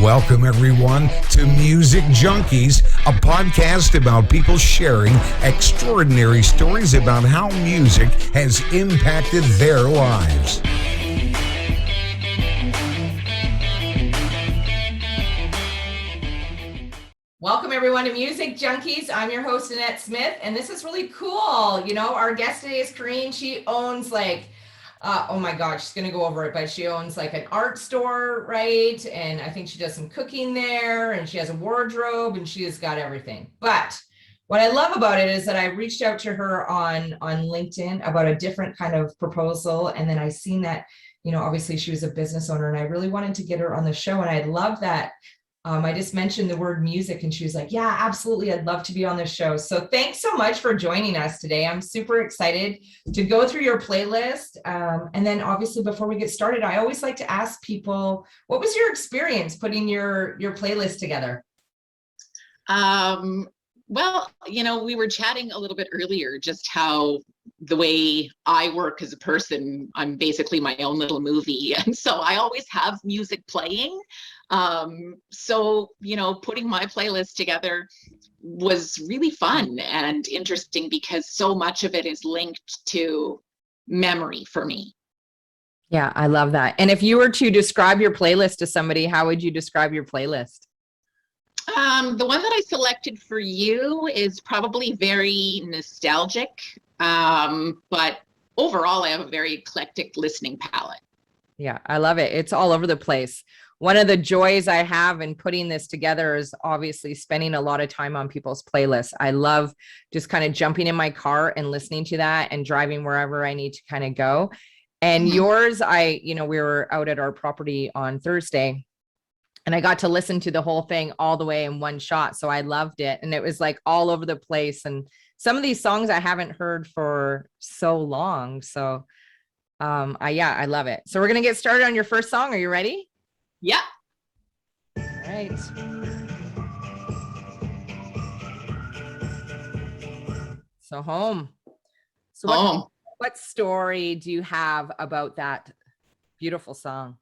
Welcome, everyone, to Music Junkies, a podcast about people sharing extraordinary stories about how music has impacted their lives. Welcome, everyone, to Music Junkies. I'm your host, Annette Smith, and this is really cool. You know, our guest today is Carene. She owns oh my God, she's going to go over it, but she owns like an art store, right? And I think she does some cooking there, and she has a wardrobe, and she has got everything. But what I love about it is that I reached out to her on LinkedIn about a different kind of proposal. And then I seen that, you know, obviously she was a business owner, and I really wanted to get her on the show. And I love that. I just mentioned the word music, and she was like, yeah, absolutely. I'd love to be on this show. So thanks so much for joining us today. I'm super excited to go through your playlist. And then obviously before we get started, I always like to ask people, what was your experience putting your playlist together? Well, you know, we were chatting a little bit earlier, just how the way I work as a person, I'm basically my own little movie. And so I always have music playing. So, you know, putting my playlist together was really fun and interesting because so much of it is linked to memory for me. Yeah, I love that. And if you were to describe your playlist to somebody, how would you describe your playlist? The one that I selected for you is probably very nostalgic, but overall I have a very eclectic listening palette. Yeah, I love it. It's all over the place. One of the joys I have in putting this together is obviously spending a lot of time on people's playlists. I love just kind of jumping in my car and listening to that and driving wherever I need to kind of go. And yours, we were out at our property on Thursday, and I got to listen to the whole thing all the way in one shot. So I loved it. And it was like all over the place. And some of these songs I haven't heard for so long. So I love it. So we're going to get started on your first song. Are you ready? Yeah. All right. So Home. So what story do you have about that beautiful song?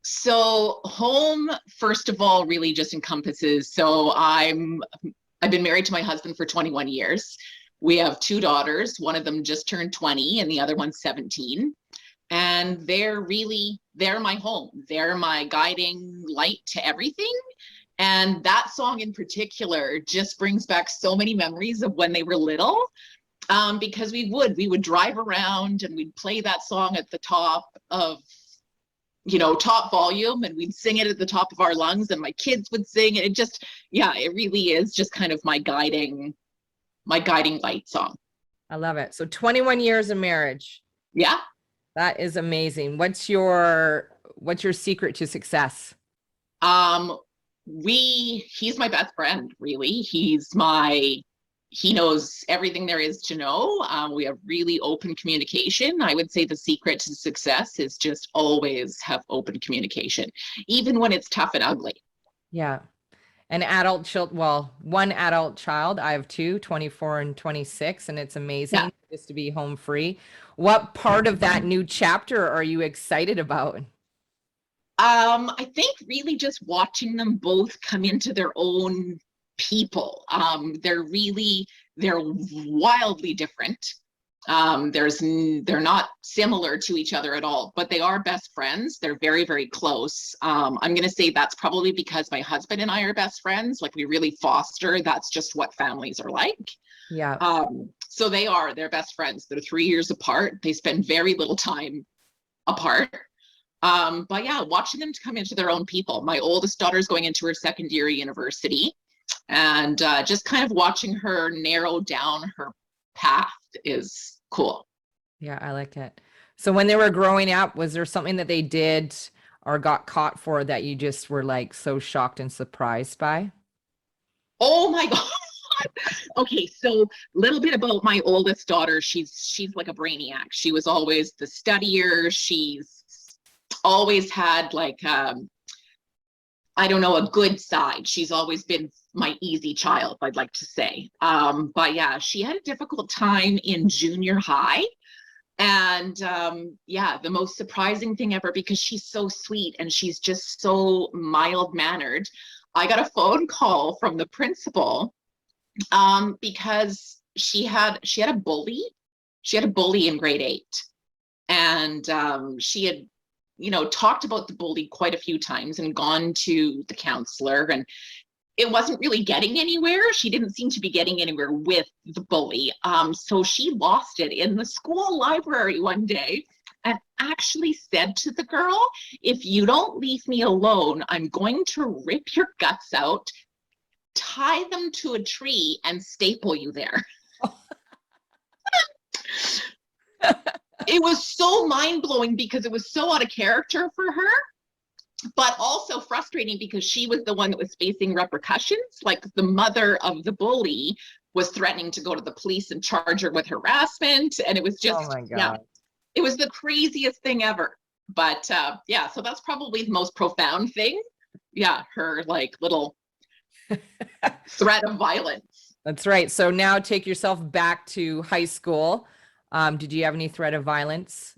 So Home, first of all, really just encompasses, I've been married to my husband for 21 years. We have two daughters. One of them just turned 20 and the other one's 17. And they're my home. They're my guiding light to everything. And that song in particular just brings back so many memories of when they were little, because we would drive around and we'd play that song at the top of, top volume, and we'd sing it at the top of our lungs, and my kids would sing it. It really is just kind of my guiding light song. I love it. So 21 years of marriage. Yeah. That is amazing. What's your secret to success? He's my best friend, really. He knows everything there is to know. We have really open communication. I would say the secret to success is just always have open communication, even when it's tough and ugly. Yeah. One adult child. I have two, 24 and 26, and it's amazing just to be home free. What part of that new chapter are you excited about? I think really just watching them both come into their own people. They're wildly different. They're not similar to each other at all, but they are best friends. They're very, very close. I'm going to say that's probably because my husband and I are best friends. Like, we really foster, that's just what families are like. Yeah. So they're best friends. They're 3 years apart. They spend very little time apart. But yeah, watching them come into their own people. My oldest daughter is going into her second year of university, and just kind of watching her narrow down her path is cool. Yeah, I like it. So when they were growing up, was there something that they did or got caught for that you just were like so shocked and surprised by? Oh my God. Okay, so a little bit about my oldest daughter. She's like a brainiac. She was always the studier. She's always had a good side. She's always been my easy child, I'd like to say. But yeah, she had a difficult time in junior high. And yeah, the most surprising thing ever, because she's so sweet and she's just so mild mannered. I got a phone call from the principal because she had a bully. She had a bully in grade 8, and she had, talked about the bully quite a few times and gone to the counselor, and it wasn't really getting anywhere. She didn't seem to be getting anywhere with the bully. So she lost it in the school library one day and actually said to the girl, "If you don't leave me alone, I'm going to rip your guts out, tie them to a tree, and staple you there." It was so mind-blowing because it was so out of character for her, but also frustrating because she was the one that was facing repercussions. Like, the mother of the bully was threatening to go to the police and charge her with harassment. And it was just, Oh my God. yeah, it was the craziest thing ever. But yeah, so that's probably the most profound thing. Yeah, her like little threat of violence. That's right. So now take yourself back to high school. Did you have any threat of violence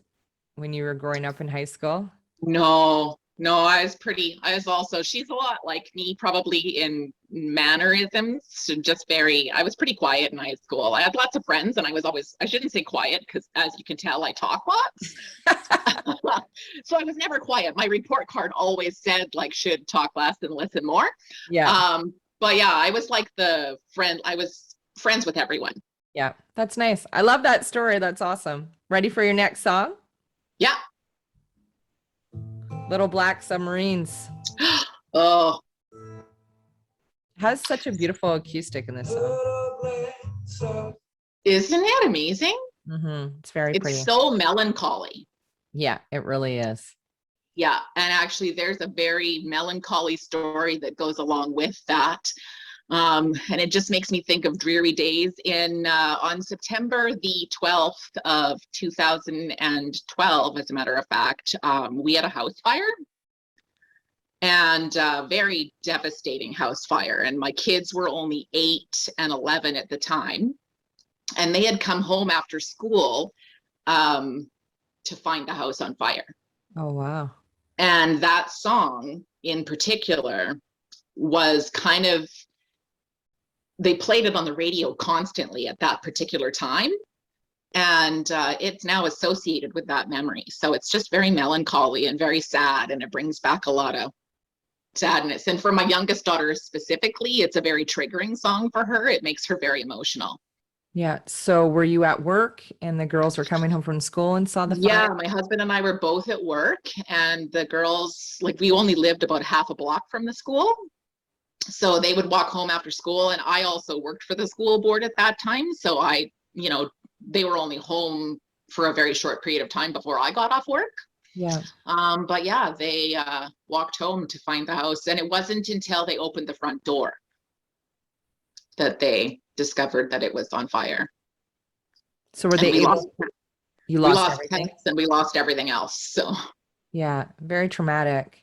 when you were growing up in high school? No, I was also, she's a lot like me, probably in mannerisms, just I was pretty quiet in high school. I had lots of friends and I shouldn't say quiet because, as you can tell, I talk lots. So I was never quiet. My report card always said like, should talk less and listen more. Yeah. But yeah, I was like I was friends with everyone. Yeah, that's nice. I love that story. That's awesome. Ready for your next song? Yeah. Little Black Submarines. Oh, Has such a beautiful acoustic in this song. isn't it amazing? It's very pretty. It's so melancholy. Yeah, it really is. Yeah, and actually there's a very melancholy story that goes along with that. And it just makes me think of dreary days on September the 12th of 2012, as a matter of fact. We had a house fire, and a very devastating house fire. And my kids were only 8 and 11 at the time. And they had come home after school to find the house on fire. Oh, wow. And that song in particular was kind of, they played it on the radio constantly at that particular time. And it's now associated with that memory. So it's just very melancholy and very sad. And it brings back a lot of sadness. And for my youngest daughter specifically, it's a very triggering song for her. It makes her very emotional. Yeah. So were you at work and the girls were coming home from school and saw the fire? Yeah, my husband and I were both at work, and the girls, like, we only lived about half a block from the school. So they would walk home after school, and I also worked for the school board at that time. So they were only home for a very short period of time before I got off work. Yeah. But yeah, they walked home to find the house, and it wasn't until they opened the front door that they discovered that it was on fire. So were they able? You lost everything? Pets and we lost everything else. So yeah, very traumatic.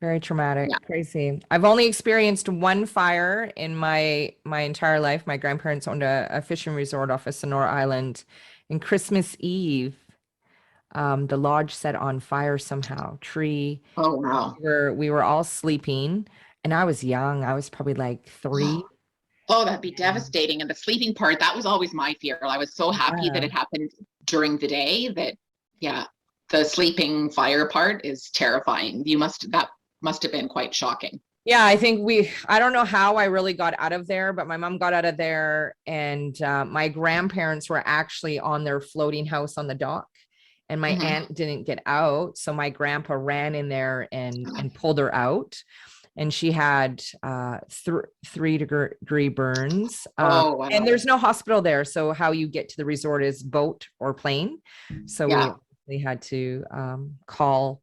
Very traumatic. Yeah. Crazy. I've only experienced one fire in my entire life. My grandparents owned a fishing resort off of Sonora Island, and Christmas Eve, the lodge set on fire somehow. Tree. Oh wow. We were all sleeping, and I was young. I was probably like 3. Oh, that'd be devastating. And the sleeping part, that was always my fear. I was so happy that it happened during the day that, yeah, the sleeping fire part is terrifying. That must have been quite shocking. Yeah, I think I don't know how I really got out of there, but my mom got out of there, and my grandparents were actually on their floating house on the dock, and my aunt didn't get out. So my grandpa ran in there and pulled her out. And she had 3-degree burns. Oh, wow. And there's no hospital there. So how you get to the resort is boat or plane. So we had to call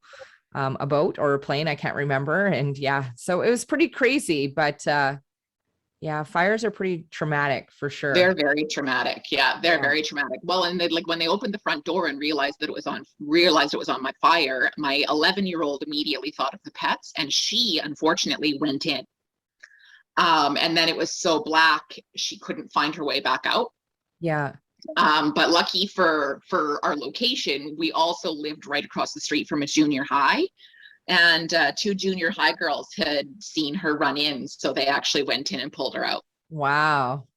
a boat or a plane. I can't remember. And yeah, so it was pretty crazy. But yeah, fires are pretty traumatic for sure. They're very traumatic. Yeah, they're very traumatic. Well, and when they opened the front door and realized it was on my fire, my 11-year-old immediately thought of the pets, and she unfortunately went in. And then it was so black, she couldn't find her way back out. Yeah. But lucky for our location, we also lived right across the street from a junior high. And two junior high girls had seen her run in, so they actually went in and pulled her out. Wow.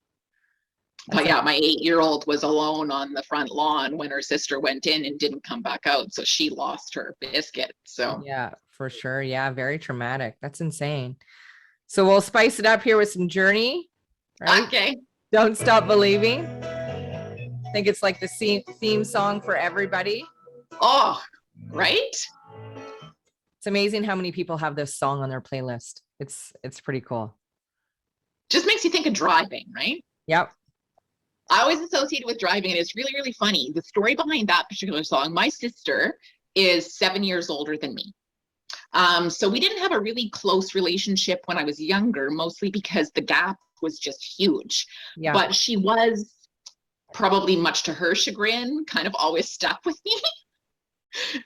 But yeah, my 8-year-old was alone on the front lawn when her sister went in and didn't come back out. So she lost her biscuit. So yeah, for sure. Yeah, very traumatic. That's insane. So we'll spice it up here with some Journey, right? okay. Don't Stop Believing. I think it's like the theme song for everybody. Oh, right. It's amazing how many people have this song on their playlist. It's pretty cool. Just makes you think of driving, right? Yep. I always associate it with driving, and it's really, really funny. The story behind that particular song, my sister is 7 years older than me. So we didn't have a really close relationship when I was younger, mostly because the gap was just huge. Yeah. But she was, probably much to her chagrin, kind of always stuck with me.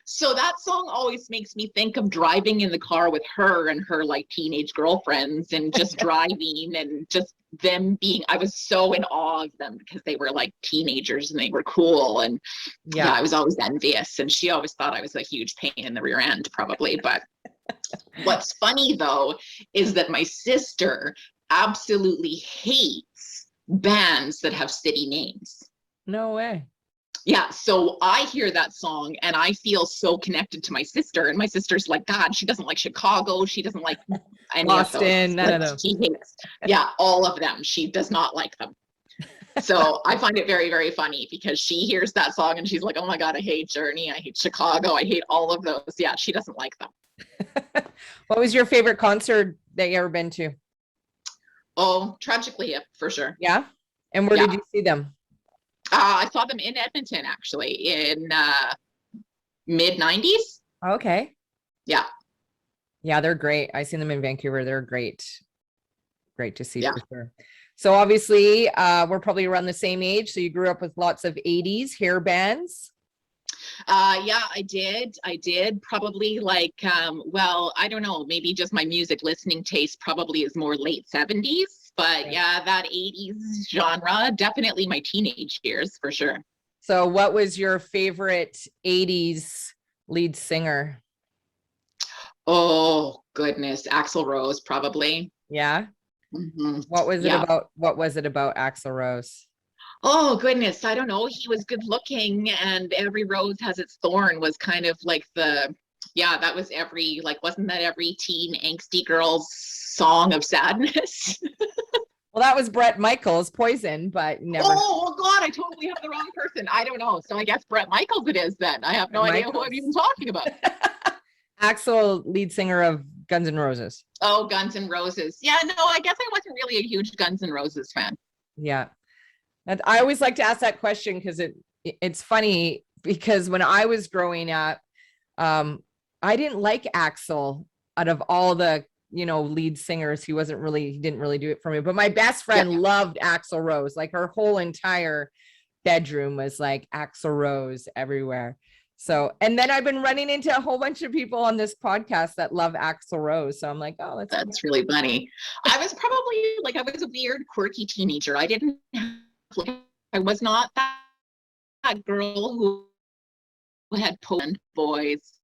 So that song always makes me think of driving in the car with her and her like teenage girlfriends, and just driving and just them being, I was so in awe of them because they were like teenagers and they were cool. And yeah, I was always envious. And she always thought I was a huge pain in the rear end, probably. But what's funny though, is that my sister absolutely hates bands that have city names. No way. Yeah, so I hear that song and I feel so connected to my sister, and my sister's like, God, she doesn't like Chicago, she doesn't like any Boston, of those. none of them. She hates, yeah, all of them. She does not like them. So I find it very, very funny because she hears that song and she's like, oh my God, I hate Journey, I hate Chicago, I hate all of those. Yeah, she doesn't like them. What was your favorite concert that you ever been to? Oh, Tragically Hip, for sure. Yeah. And where did you see them? I saw them in Edmonton, actually, in mid-90s. Okay. Yeah. Yeah, they're great. I seen them in Vancouver. They're great. Great to see for sure. So obviously, we're probably around the same age. So you grew up with lots of 80s hair bands. Yeah, I did probably like, well, I don't know, maybe just my music listening taste probably is more late 70s. But yeah, that 80s genre, definitely my teenage years for sure. So what was your favorite 80s lead singer? Oh, goodness. Axl Rose, probably. Yeah. Mm-hmm. What was it about? What was it about Axl Rose? Oh, goodness. I don't know. He was good looking, and Every Rose Has Its Thorn was kind of like that was wasn't that every teen angsty girl's song of sadness? Well, that was Bret Michaels' Poison, but never. Oh God, I totally have the wrong person. I don't know. So I guess Bret Michaels it is then. I have no idea who I'm even talking about. Axl, lead singer of Guns N' Roses. Oh, Guns N' Roses. Yeah, no, I guess I wasn't really a huge Guns N' Roses fan. Yeah. And I always like to ask that question because it's funny, because when I was growing up, I didn't like Axl out of all the lead singers. He didn't really do it for me. But my best friend loved Axl Rose. Like her whole entire bedroom was like Axl Rose everywhere. So, and then I've been running into a whole bunch of people on this podcast that love Axl Rose. So I'm like, oh, that's really funny. I was a weird, quirky teenager. I was not that girl who had potent boys.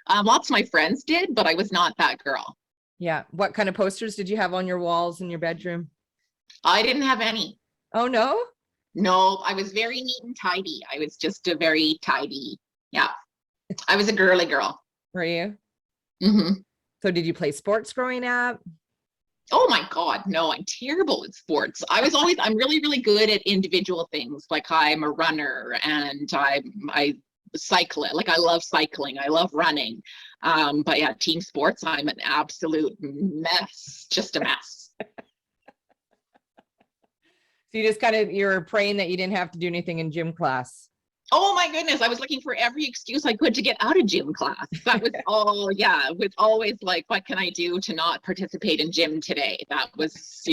Lots of my friends did, but I was not that girl. Yeah. What kind of posters did you have on your walls in your bedroom? I didn't have any. Oh, no? No, I was very neat and tidy. I was just a very tidy. Yeah. I was a girly girl. Were you? Mm-hmm. So did you play sports growing up? Oh my God, no, I'm terrible at sports. I'm really, really good at individual things. Like I'm a runner and I cycle. Like I love cycling. I love running. But yeah, team sports, I'm an absolute mess, just a mess. So you were praying that you didn't have to do anything in gym class. Oh my goodness, I was looking for every excuse I could to get out of gym class. That was with always like, what can I do to not participate in gym today? That was,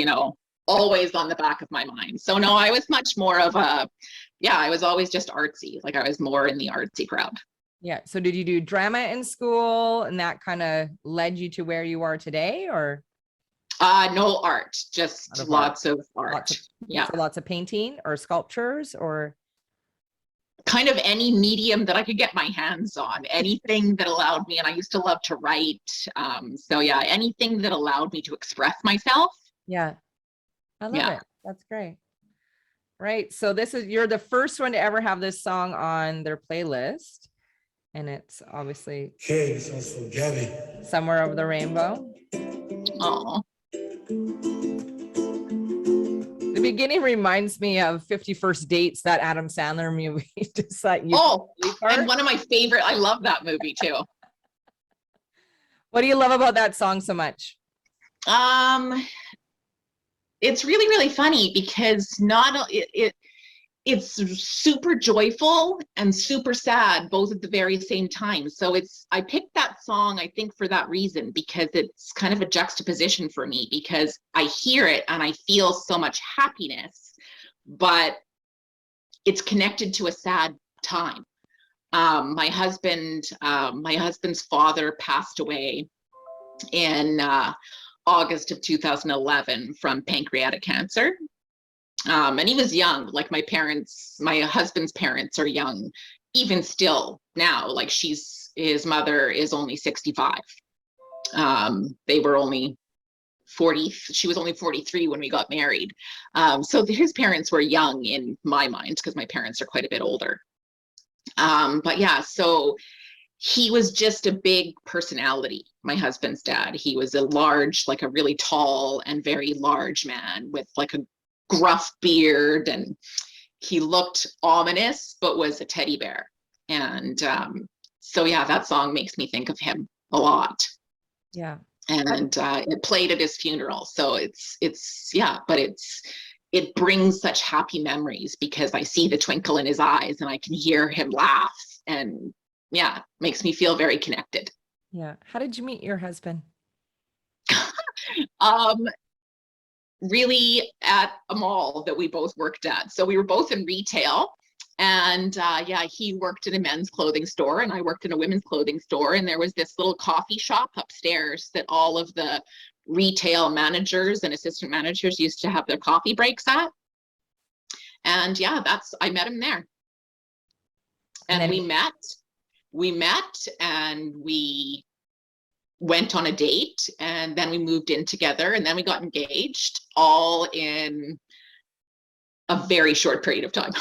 always on the back of my mind. So no, I was much more of I was always just artsy. Like I was more in the artsy crowd. Yeah. So did you do drama in school and that kind of led you to where you are today, or? No art, just lots of art. So lots of painting or sculptures or? kind of any medium that I could get my hands on, anything that allowed me. And I used to love to write. So yeah, anything that allowed me to express myself. Yeah. I love it. That's great. Right. So you're the first one to ever have this song on their playlist. And it's obviously Somewhere Over the Rainbow. Oh. The beginning reminds me of 50 First Dates, that Adam Sandler movie. Just that and one of my favorite, I love that movie too. What do you love about that song so much? It's really, really funny because it's super joyful and super sad, both at the very same time. So I picked that song, I think, for that reason, because it's kind of a juxtaposition for me, because I hear it and I feel so much happiness, but it's connected to a sad time. My husband's father passed away in August of 2011 from pancreatic cancer. And he was young, like my husband's parents are young, even still now, like his mother is only 65. They were only 40, she was only 43 when we got married. So his parents were young in my mind, because my parents are quite a bit older. But yeah, so he was just a big personality, my husband's dad. He was a really tall and very large man with like a gruff beard, and he looked ominous but was a teddy bear. And so yeah, that song makes me think of him a lot. Yeah. And it played at his funeral, so it brings such happy memories, because I see the twinkle in his eyes and I can hear him laugh, and yeah, makes me feel very connected. Yeah. How did you meet your husband? Really at a mall that we both worked at. So we were both in retail, and he worked in a men's clothing store and I worked in a women's clothing store. And there was this little coffee shop upstairs that all of the retail managers and assistant managers used to have their coffee breaks at. And yeah, I met him there. And we met and we went on a date, and then we moved in together, and then we got engaged, all in a very short period of time.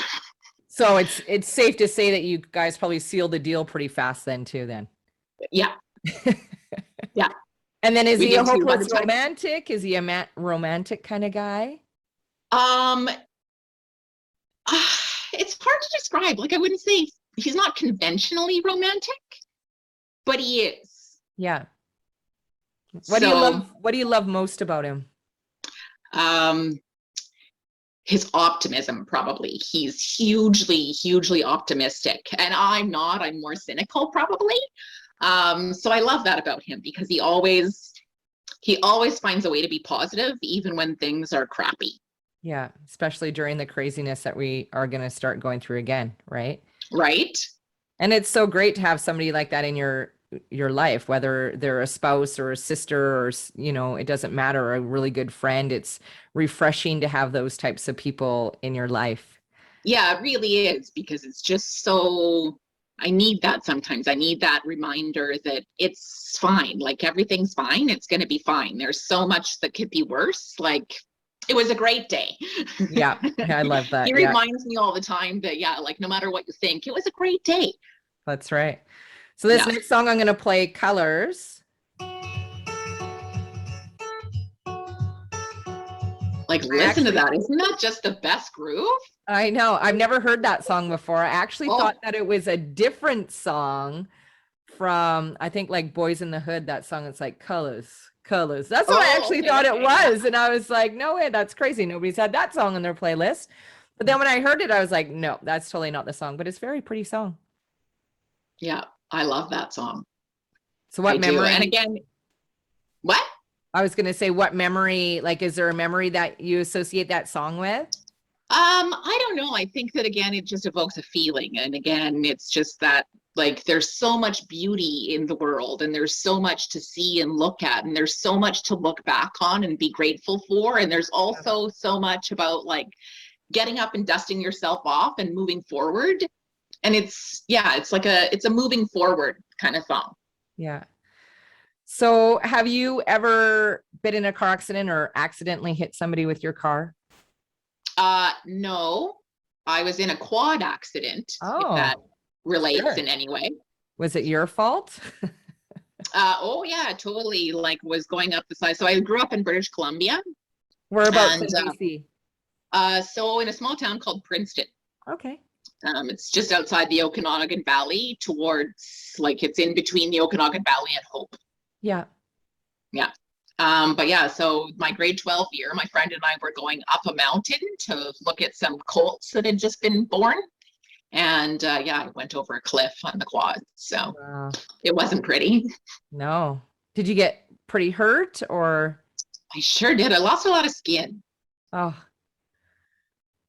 So it's safe to say that you guys probably sealed the deal pretty fast then too then. Yeah. Yeah. And then is he a hopeless romantic? Is he a romantic kind of guy? It's hard to describe. Like, I wouldn't say he's not conventionally romantic, but he is. Yeah. What do you love most about him? His optimism, probably. He's hugely optimistic, and I'm more cynical, probably. So I love that about him, because he always finds a way to be positive, even when things are crappy. Yeah, especially during the craziness that we are going to start going through again, right? Right. And it's so great to have somebody like that in your life, whether they're a spouse or a sister, or, it doesn't matter, a really good friend. It's refreshing to have those types of people in your life. Yeah, it really is, because it's just so, I need that sometimes. I need that reminder that it's fine. Like, everything's fine. It's going to be fine. There's so much that could be worse. Like, it was a great day. Yeah, I love that. He reminds me all the time that, like, no matter what you think, it was a great day. That's right. So this next song I'm going to play, Colors. Like, listen to that. Isn't that just the best groove? I know. I've never heard that song before. I actually thought that it was a different song from, I think, like Boys in the Hood, that song. It's like Colors. That's what I actually thought it was. And I was like, no way, that's crazy. Nobody's had that song on their playlist. But then when I heard it, I was like, no, that's totally not the song, but it's a very pretty song. Yeah, I love that song. So what memory? And again, what? I was going to say, what memory, like, is there a memory that you associate that song with? I don't know. I think that, again, it just evokes a feeling. And again, it's just that, like, there's so much beauty in the world, and there's so much to see and look at, and there's so much to look back on and be grateful for. And there's also so much about, like, getting up and dusting yourself off and moving forward. And it's a moving forward kind of song. Yeah. So have you ever been in a car accident or accidentally hit somebody with your car? No, I was in a quad accident, if that relates in any way. Was it your fault? Oh yeah, totally. Like was going up the side. So I grew up in British Columbia. Whereabouts in BC? So in a small town called Princeton. Okay. It's just outside the Okanagan Valley towards, like, it's in between the Okanagan Valley and Hope. Yeah. Yeah. But yeah, so my grade 12 year, my friend and I were going up a mountain to look at some colts that had just been born. And yeah, I went over a cliff on the quad. So it wasn't pretty. No. Did you get pretty hurt or? I sure did. I lost a lot of skin. Oh.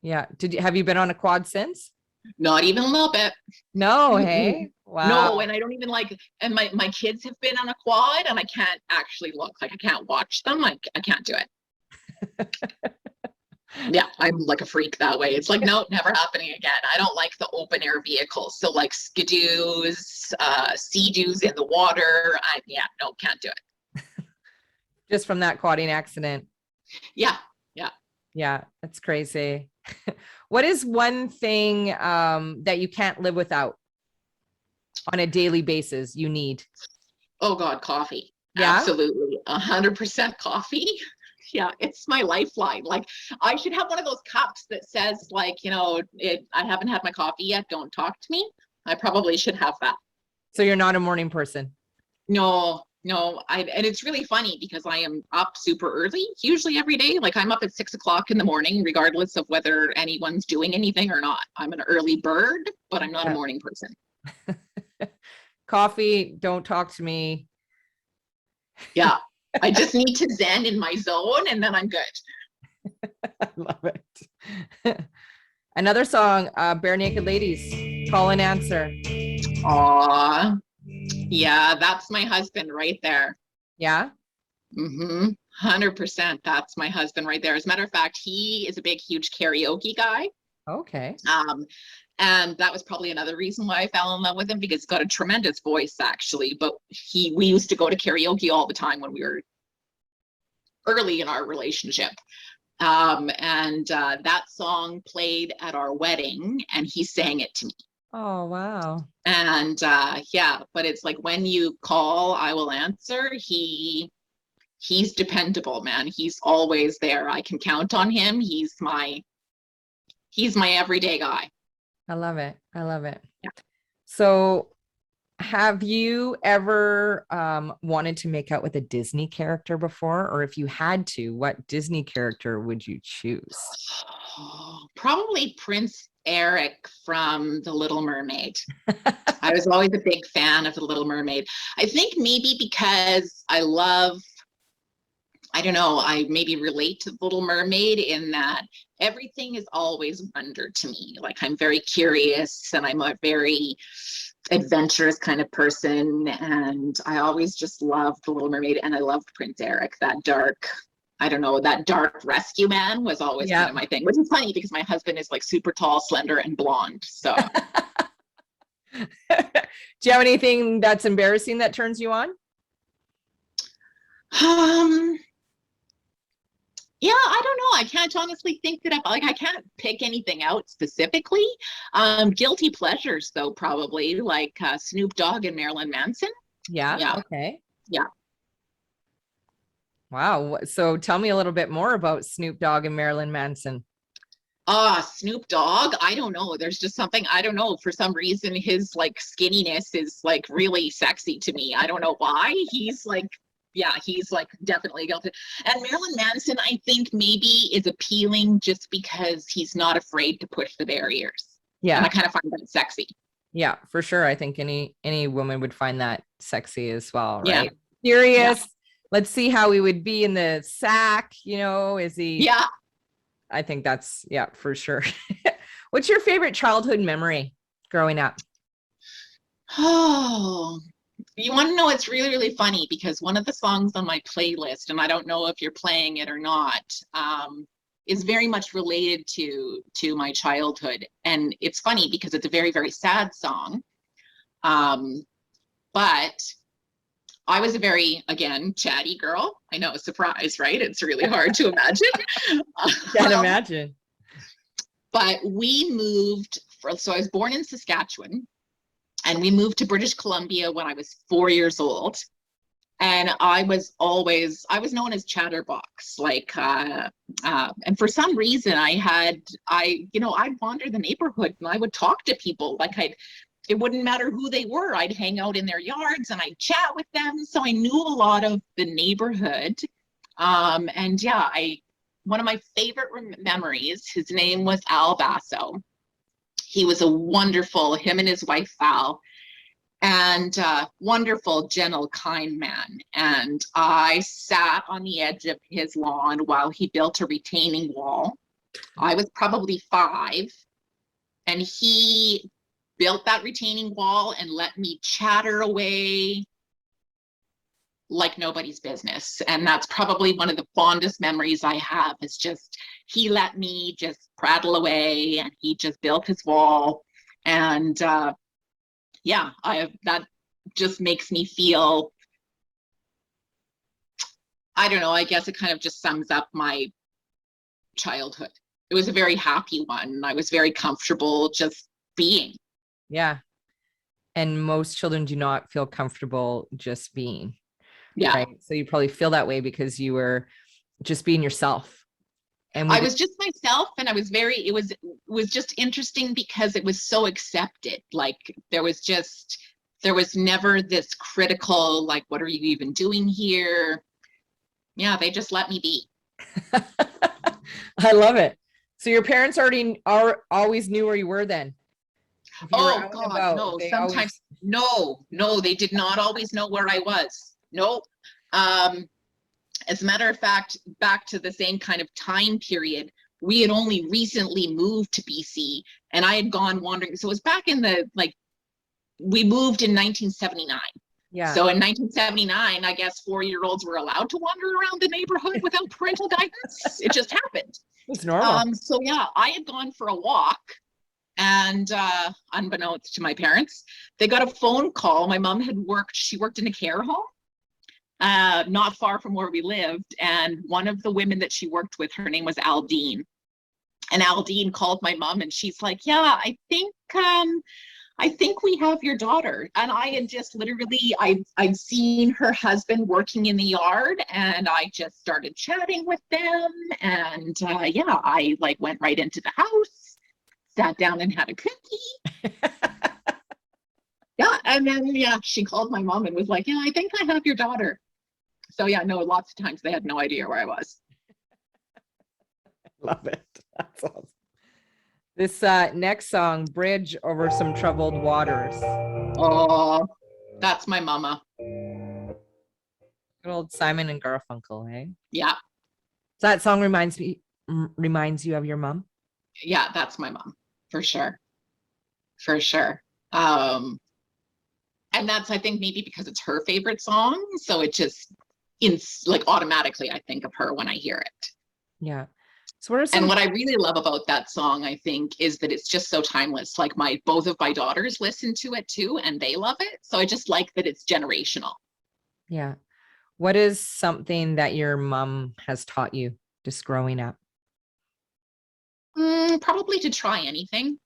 Yeah. Have you been on a quad since? Not even a little bit. No, hey? Wow. No, and I don't even like, and my kids have been on a quad and I can't actually look, like I can't watch them. I can't do it. Yeah, I'm like a freak that way. It's like, no, never happening again. I don't like the open air vehicles. So like skidoos, sea-doos in the water. Yeah, no, can't do it. Just from that quadding accident. Yeah. Yeah, that's crazy. What is one thing that you can't live without on a daily basis you need? Oh God, coffee. Yeah? Absolutely. 100% coffee. Yeah, it's my lifeline. Like I should have one of those cups that says like, I haven't had my coffee yet. Don't talk to me. I probably should have that. So you're not a morning person? No, and it's really funny because I am up super early, usually every day. Like I'm up at 6 o'clock in the morning, regardless of whether anyone's doing anything or not. I'm an early bird, but I'm not a morning person. Coffee, don't talk to me. Yeah, I just need to zen in my zone and then I'm good. I love it. Another song, Bare Naked Ladies, Call and Answer. Aw. Yeah, that's my husband right there. Yeah. 100%. That's my husband right there. As a matter of fact, he is a big, huge karaoke guy. Okay. And that was probably another reason why I fell in love with him, because he's got a tremendous voice actually. But we used to go to karaoke all the time when we were early in our relationship. And that song played at our wedding and he sang it to me. Oh, wow. And yeah, but it's like when you call, I will answer. He's dependable, man. He's always there. I can count on him. He's my everyday guy. I love it. I love it. Yeah. So have you ever wanted to make out with a Disney character before? Or if you had to, what Disney character would you choose? Probably Prince Eric from The Little Mermaid. I was always a big fan of The Little Mermaid. I think maybe because I don't know, I maybe relate to The Little Mermaid in that everything is always wonder to me. Like I'm very curious and I'm a very adventurous kind of person. And I always just loved The Little Mermaid and I loved Prince Eric, that dark rescue man was always kind of my thing, which is funny because my husband is like super tall, slender, and blonde. So do you have anything that's embarrassing that turns you on? Yeah, I don't know. I can't honestly think that I can't pick anything out specifically. Guilty pleasures though, probably like Snoop Dogg and Marilyn Manson. Yeah. Okay. Yeah. Wow. So tell me a little bit more about Snoop Dogg and Marilyn Manson. Snoop Dogg, I don't know. There's just something, I don't know. For some reason, his like skinniness is like really sexy to me. I don't know why. He's like definitely guilty. And Marilyn Manson, I think maybe is appealing just because he's not afraid to push the barriers. Yeah. And I kind of find that sexy. Yeah, for sure. I think any woman would find that sexy as well, right? Yeah. Curious. Yeah. Let's see how he would be in the sack. Is he? Yeah. I think that's, for sure. What's your favorite childhood memory growing up? Oh, you want to know, it's really, really funny because one of the songs on my playlist, and I don't know if you're playing it or not, is very much related to my childhood. And it's funny because it's a very, very sad song. But I was a very, again, chatty girl. I know, surprise, right? It's really hard to imagine. Can't imagine. But we moved, so I was born in Saskatchewan, and we moved to British Columbia when I was 4 years old. And I was known as Chatterbox, like, and for some reason I'd wander the neighborhood and I would talk to people, like it wouldn't matter who they were. I'd hang out in their yards and I'd chat with them. So I knew a lot of the neighborhood. And yeah, one of my favorite memories, his name was Al Basso. He was a wonderful, him and his wife Val, and wonderful, gentle, kind man. And I sat on the edge of his lawn while he built a retaining wall. I was probably 5, and he built that retaining wall and let me chatter away like nobody's business. And that's probably one of the fondest memories I have, is just he let me just prattle away, and he just built his wall. And yeah, that just makes me feel, I don't know, I guess it kind of just sums up my childhood. It was a very happy one. I was very comfortable just being. Yeah. And most children do not feel comfortable just being. Yeah. Right. So you probably feel that way because you were just being yourself. And I was just myself, and I was it was just interesting because it was so accepted. Like there was never this critical, like, what are you even doing here? Yeah, they just let me be. I love it. So your parents always knew where you were then? Oh God, no. Sometimes, no, they did not always know where I was. No. As a matter of fact, back to the same kind of time period, we had only recently moved to BC, and I had gone wandering. So it was back in we moved in 1979. Yeah. So in 1979, I guess 4-year-olds were allowed to wander around the neighborhood without parental guidance. It just happened. It's normal. So yeah, I had gone for a walk, and unbeknownst to my parents, they got a phone call. My mom she worked in a care home, not far from where we lived. And one of the women that she worked with, her name was Aldine. And Aldine called my mom, and she's like, yeah, I think we have your daughter. And I had just literally, I'd seen her husband working in the yard, and I just started chatting with them. And yeah, I like went right into the house, sat down and had a cookie. Yeah, and then yeah, she called my mom and was like, yeah, I think I have your daughter. So yeah, no, lots of times they had no idea where I was. Love it. That's awesome. This next song, Bridge Over Some Troubled Waters. Oh, that's my mama. Good old Simon and Garfunkel, eh? Yeah. So that song reminds you of your mom? Yeah, that's my mom, for sure. For sure. And that's, I think, maybe because it's her favorite song. So it just, like, automatically I think of her when I hear it. Yeah. So what I really love about that song, I think, is that it's just so timeless. Like both of my daughters listen to it too, and they love it. So I just like that it's generational. Yeah. What is something that your mom has taught you just growing up? Probably to try anything.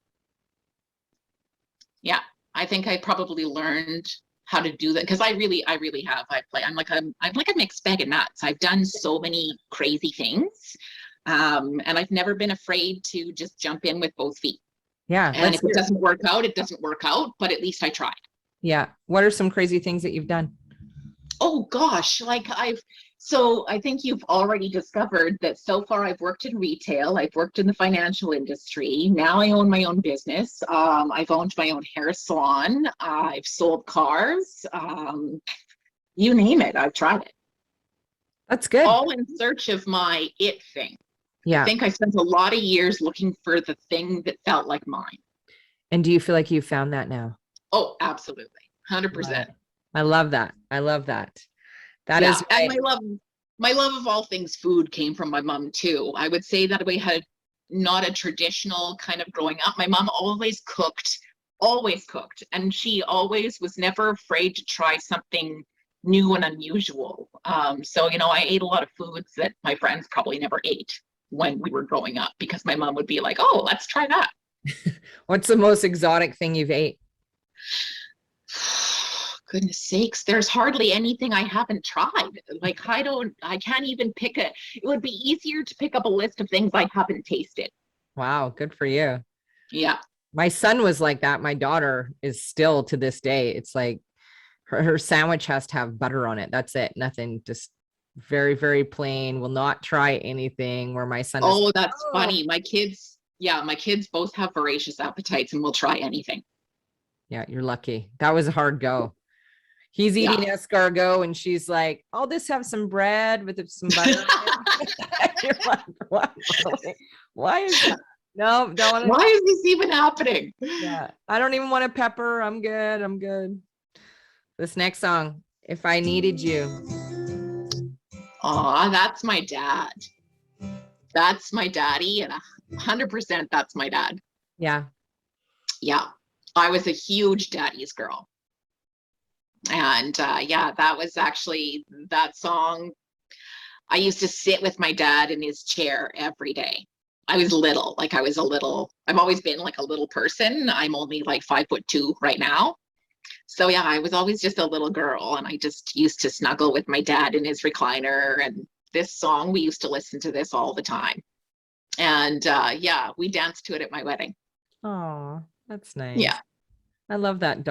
Yeah, I think I probably learned how to do that because I really have. I'm like a mixed bag of nuts. I've done so many crazy things. And I've never been afraid to just jump in with both feet. Yeah. And if it doesn't work out, it doesn't work out, but at least I tried. Yeah. What are some crazy things that you've done? Oh gosh, I think you've already discovered that so far I've worked in retail, I've worked in the financial industry. Now I own my own business. I've owned my own hair salon. I've sold cars. You name it, I've tried it. That's good. All in search of my it thing. Yeah. I think I spent a lot of years looking for the thing that felt like mine. And do you feel like you found that now? Oh, absolutely. 100%. I love that. I love that. And I love my love of all things food came from my mom too. I would say that we had not a traditional kind of growing up. My mom always cooked, and she always was never afraid to try something new and unusual. So, you know, I ate a lot of foods that my friends probably never ate when we were growing up, because my mom would be like, oh, let's try that. What's the most exotic thing you've ate? Goodness sakes, there's hardly anything I haven't tried. Like, I can't even it would be easier to pick up a list of things I haven't tasted. Wow, good for you. Yeah. My son was like that. My daughter is still to this day. It's like her sandwich has to have butter on it. That's it. Nothing, just very, very plain, will not try anything. Where my son is, that's funny. My kids both have voracious appetites and will try anything. Yeah, you're lucky. That was a hard go. He's eating escargot and she's like, I'll just have some bread with some butter. You're like, what? Why is that? No, don't want to. Why is this even happening? Yeah, I don't even want a pepper. I'm good. This next song, If I Needed You. Aw, that's my dad. That's my daddy, and 100% that's my dad. Yeah. Yeah. I was a huge daddy's girl. And that was actually that song. I used to sit with my dad in his chair every day. I was little, I've always been like a little person. I'm only like 5'2" right now. So yeah, I was always just a little girl, and I just used to snuggle with my dad in his recliner. And this song, we used to listen to this all the time. And we danced to it at my wedding. Oh, that's nice. Yeah. I love that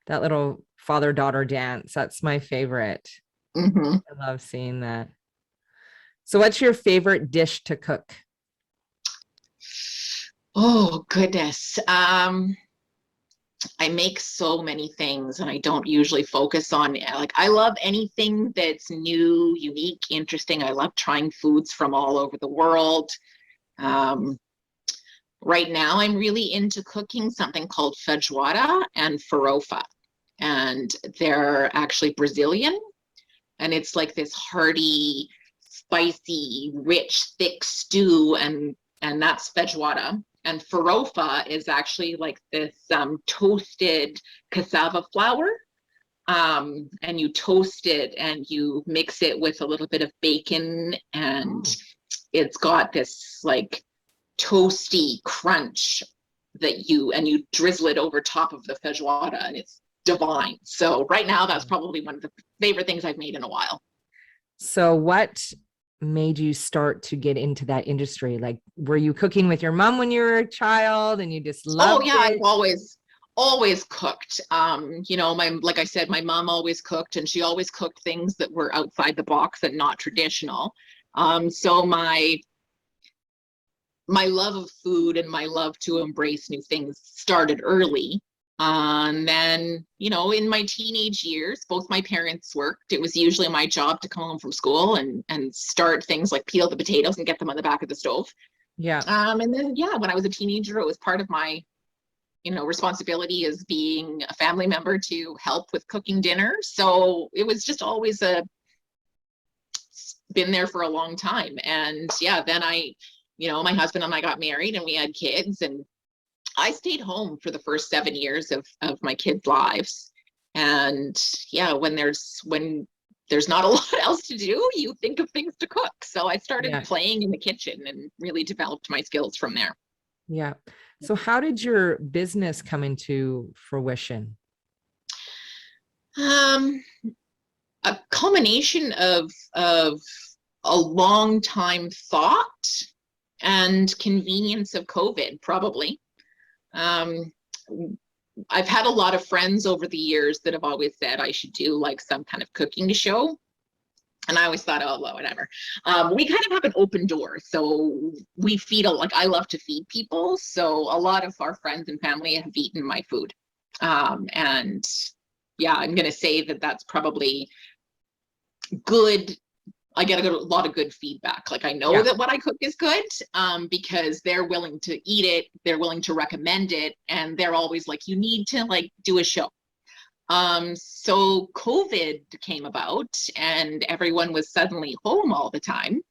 little father-daughter dance. That's my favorite. Mm-hmm. I love seeing that. So what's your favorite dish to cook? Oh, goodness. I make so many things, and I don't usually focus on, like, I love anything that's new, unique, interesting. I love trying foods from all over the world. Right now, I'm really into cooking something called feijoada and farofa, and they're actually Brazilian, and it's like this hearty, spicy, rich, thick stew, and that's feijoada. And farofa is actually like this toasted cassava flour, and you toast it and you mix it with a little bit of bacon, and it's got this like toasty crunch that you drizzle it over top of the feijoada, and it's divine. So right now, that's probably one of the favorite things I've made in a while. So what made you start to get into that industry? Like, were you cooking with your mom when you were a child and you just loved it? I've always cooked. Like I said, my mom always cooked, and she always cooked things that were outside the box and not traditional. So my love of food and my love to embrace new things started early. And then, in my teenage years, both my parents worked. It was usually my job to come home from school and start things like peel the potatoes and get them on the back of the stove. Yeah. And then, when I was a teenager, it was part of my, responsibility as being a family member to help with cooking dinner. So it was just always been there for a long time. And then my husband and I got married and we had kids, and I stayed home for the first 7 years of my kids' lives. And when there's not a lot else to do, you think of things to cook. So I started playing in the kitchen and really developed my skills from there. Yeah. So how did your business come into fruition? A combination of a long time thought and convenience of COVID, probably. I've had a lot of friends over the years that have always said I should do like some kind of cooking show. And I always thought, oh, well, whatever. We kind of have an open door. So we feed, I love to feed people. So a lot of our friends and family have eaten my food. I'm going to say that that's probably good. I get a lot of good feedback. Like, I know that what I cook is good, because they're willing to eat it. They're willing to recommend it. And they're always like, you need to do a show. So COVID came about and everyone was suddenly home all the time.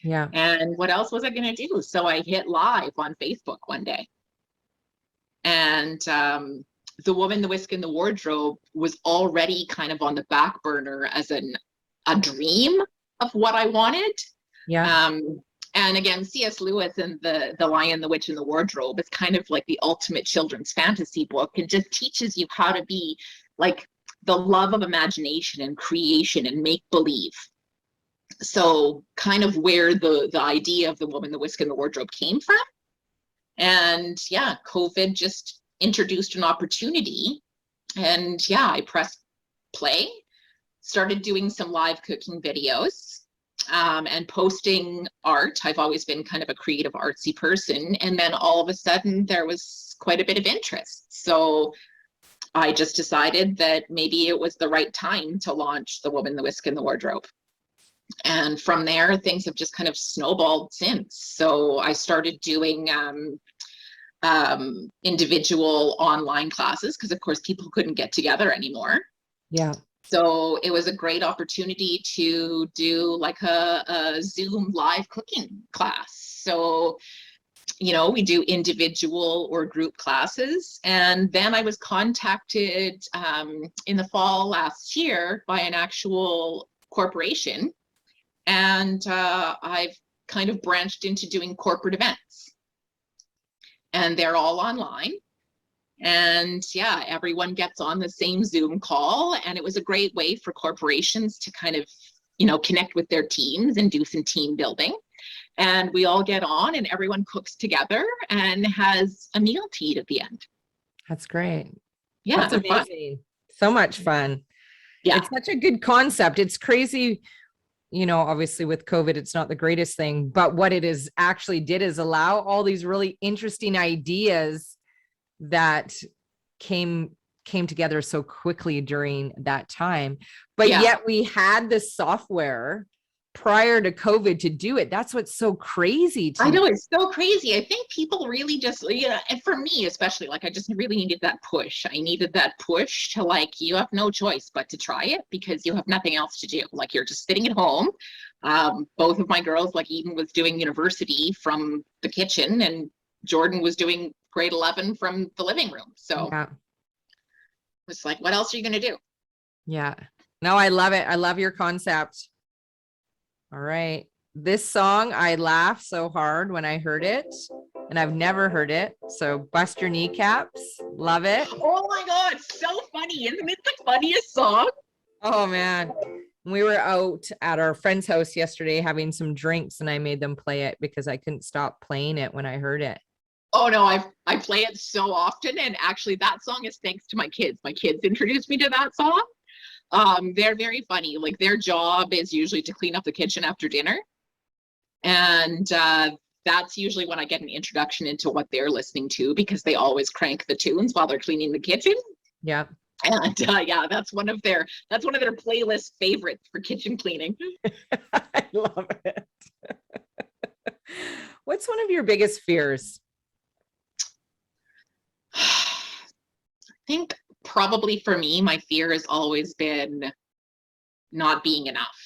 Yeah. And what else was I going to do? So I hit live on Facebook one day. And the Woman, the Whisk, and the Wardrobe was already kind of on the back burner as a dream of what I wanted. Yeah. And again, C.S. Lewis and the Lion, the Witch, and the Wardrobe is kind of like the ultimate children's fantasy book. It just teaches you how to be like the love of imagination and creation and make believe. So kind of where the idea of the Woman, the Whisk, and the Wardrobe came from. And yeah, COVID just introduced an opportunity. And yeah, I pressed play, started doing some live cooking videos, and posting art. I've always been kind of a creative, artsy person. And then all of a sudden there was quite a bit of interest. So I just decided that maybe it was the right time to launch the Woman, the Whisk, and the Wardrobe. And from there, things have just kind of snowballed since. So I started doing individual online classes because, of course, people couldn't get together anymore. Yeah. So it was a great opportunity to do like a Zoom live cooking class. So, you know, we do individual or group classes. And then I was contacted in the fall last year by an actual corporation. And I've kind of branched into doing corporate events. And they're all online. And yeah, everyone gets on the same Zoom call. And it was a great way for corporations to kind of, you know, connect with their teams and do some team building. And we all get on and everyone cooks together and has a meal to eat at the end. That's great. Yeah, That's amazing. So much fun. Yeah. It's such a good concept. It's crazy. You know, obviously with COVID, it's not the greatest thing, but what it is actually did is allow all these really interesting ideas that came together so quickly during that time. But yet we had this software prior to COVID to do it. That's what's so crazy to I know, me. it's so crazy. I think people really just, you know, and for me especially, like I just really needed that push. I needed that push to like, you have no choice but to try it because you have nothing else to do. Like you're just sitting at home. Both of my girls, like Eden was doing university from the kitchen and Jordan was doing grade 11 from the living room. So Yeah. it's like, what else are you going to do? Yeah. No, I love it. I love your concept. All right. This song, I laughed so hard when I heard it and I've never heard it. So Bust Your Kneecaps. Love it. Oh my God. So funny. Isn't it the funniest song? Oh man. We were out at our friend's house yesterday having some drinks and I made them play it because I couldn't stop playing it when I heard it. Oh no, I play it so often. And actually that song is thanks to my kids. My kids introduced me to that song. They're very funny. Like their job is usually to clean up the kitchen after dinner. And that's usually when I get an introduction into what they're listening to because they always crank the tunes while they're cleaning the kitchen. Yeah. And yeah, that's one of their playlist favorites for kitchen cleaning. I love it. What's one of your biggest fears? I think probably for me, my fear has always been not being enough.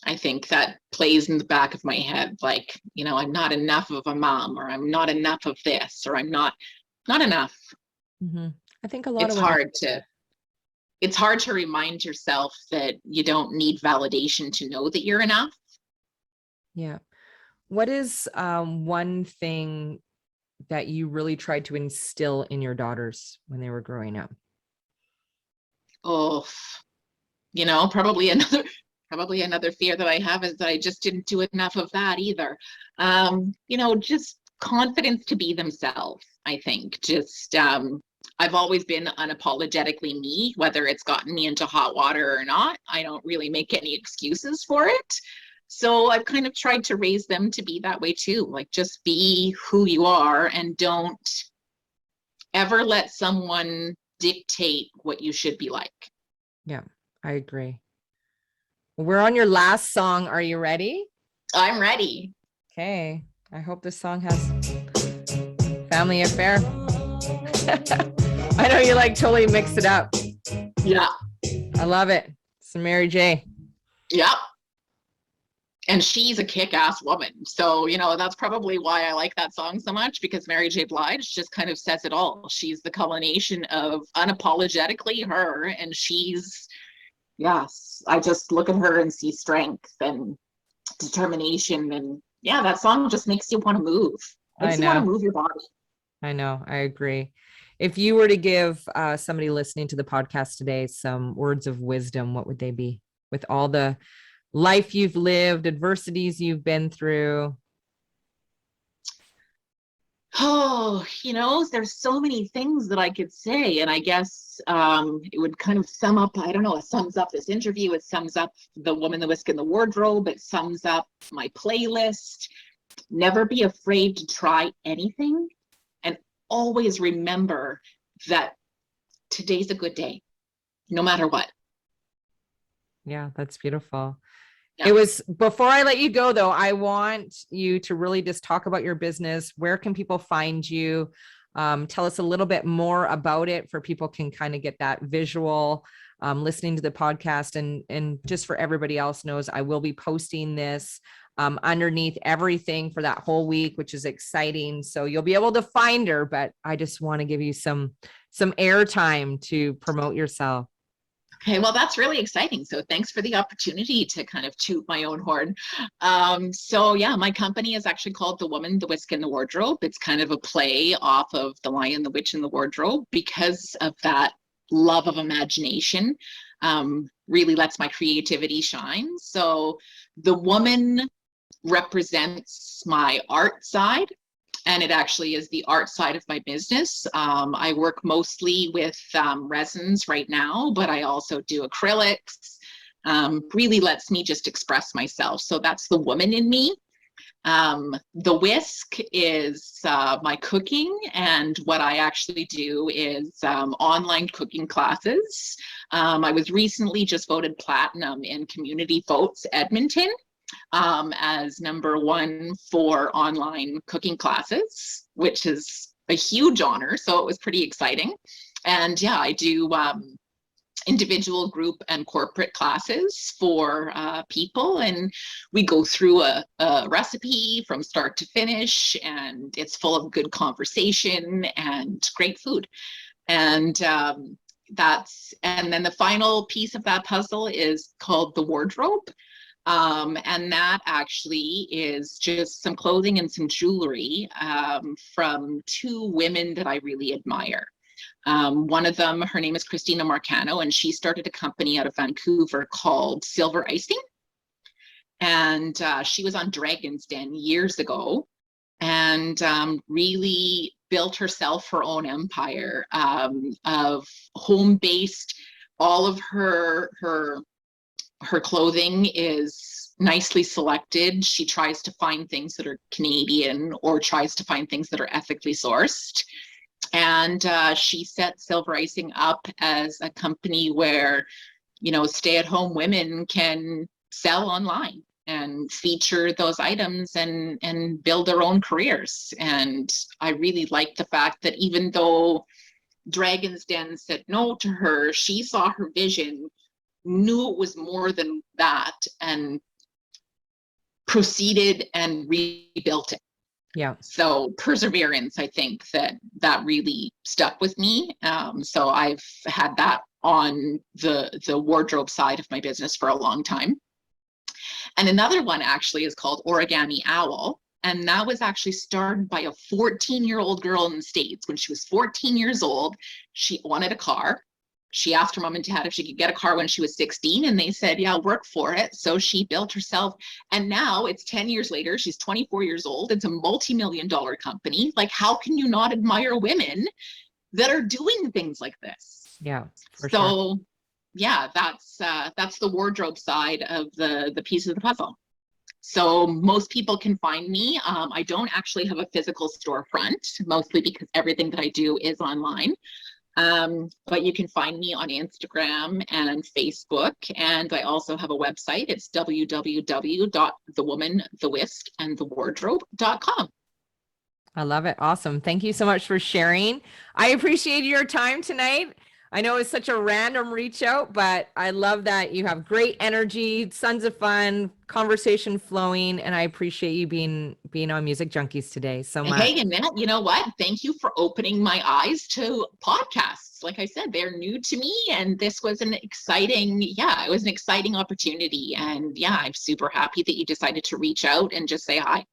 I think that plays in the back of my head, like, you know, I'm not enough of a mom, or I'm not enough of this, or I'm not enough. Mm-hmm. I think a lot It's of hard to remind yourself that you don't need validation to know that you're enough. Yeah. What is one thing that you really tried to instill in your daughters when they were growing up? Oh, you know, probably another fear that I have is that I just didn't do enough of that either. You know, just confidence to be themselves. I think just I've always been unapologetically me, whether it's gotten me into hot water or not. I don't really make any excuses for it. So I've kind of tried to raise them to be that way too. Like just be who you are and don't ever let someone dictate what you should be like. Yeah, I agree. We're on your last song. Are you ready? I'm ready. Okay. I hope this song has family affair. I know you like totally mix it up. Yeah. I love it. It's Mary J. Yep. And she's a kick-ass woman. So, you know, that's probably why I like that song so much, because Mary J. Blige just kind of says it all. She's the culmination of unapologetically her. And she's, yes, I just look at her and see strength and determination. And yeah, that song just makes you want to move. Makes you want to move your body. I know. I agree. If you were to give somebody listening to the podcast today some words of wisdom, what would they be? With all the life you've lived, adversities you've been through? Oh, you know, there's so many things that I could say. And I guess it would kind of sum up, I don't know, it sums up this interview. It sums up The Woman, the Whisk, and the Wardrobe. It sums up my playlist. Never be afraid to try anything. And always remember that today's a good day, no matter what. Yeah, that's beautiful. Yeah. It was, before I let you go though, I want you to really just talk about your business. Where can people find you? Tell us a little bit more about it, for people can kind of get that visual listening to the podcast, and just for everybody else knows, I will be posting this underneath everything for that whole week, which is exciting. So you'll be able to find her, but I just want to give you some airtime to promote yourself. Okay, well, that's really exciting. So thanks for the opportunity to kind of toot my own horn. So yeah, my company is actually called The Woman, the Whisk, and the Wardrobe. It's kind of a play off of The Lion, the Witch, and the Wardrobe, because of that love of imagination. Really lets my creativity shine. So the woman represents my art side, and it actually is the art side of my business. I work mostly with resins right now, but I also do acrylics. Really lets me just express myself. So that's the woman in me. The Whisk is my cooking, and what I actually do is online cooking classes. I was recently just voted platinum in Community Votes Edmonton as #1 for online cooking classes, which is a huge honor. So it was pretty exciting. And yeah, I do individual, group, and corporate classes for people, and we go through a recipe from start to finish, and it's full of good conversation and great food. And and then the final piece of that puzzle is called the wardrobe. And that actually is just some clothing and some jewelry from 2 women that I really admire. One of them, her name is Christina Marcano, and she started a company out of Vancouver called Silver Icing. And she was on Dragon's Den years ago, and really built herself her own empire of home-based. All of her clothing is nicely selected. She tries to find things that are Canadian, or tries to find things that are ethically sourced. And she set Silver Icing up as a company where, you know, stay-at-home women can sell online and feature those items and build their own careers. And I really like the fact that even though Dragon's Den said no to her, she saw her vision, knew it was more than that, and proceeded and rebuilt it. Yeah. So perseverance, I think that really stuck with me. So I've had that on the wardrobe side of my business for a long time. And another one actually is called Origami Owl. And that was actually started by a 14-year-old girl in the States. When she was 14 years old, she wanted a car. She asked her mom and dad if she could get a car when she was 16, and they said, yeah, work for it. So she built herself, and now it's 10 years later, she's 24 years old. It's a multi-million-dollar company. Like, how can you not admire women that are doing things like this? Yeah, for so sure. Yeah, that's the wardrobe side of the piece of the puzzle. So most people can find me. I don't actually have a physical storefront, mostly because everything that I do is online. But you can find me on Instagram and Facebook, and I also have a website. It's www.thewomanthewhiskandthewardrobe.com. I love it. Awesome. Thank you so much for sharing. I appreciate your time tonight. I know it's such a random reach out, but I love that you have great energy, tons of fun, conversation flowing, and I appreciate you being on Music Junkies today so much. Hey, Annette, you know what? Thank you for opening my eyes to podcasts. Like I said, they're new to me, and this was an exciting, it was an exciting opportunity. And yeah, I'm super happy that you decided to reach out and just say hi.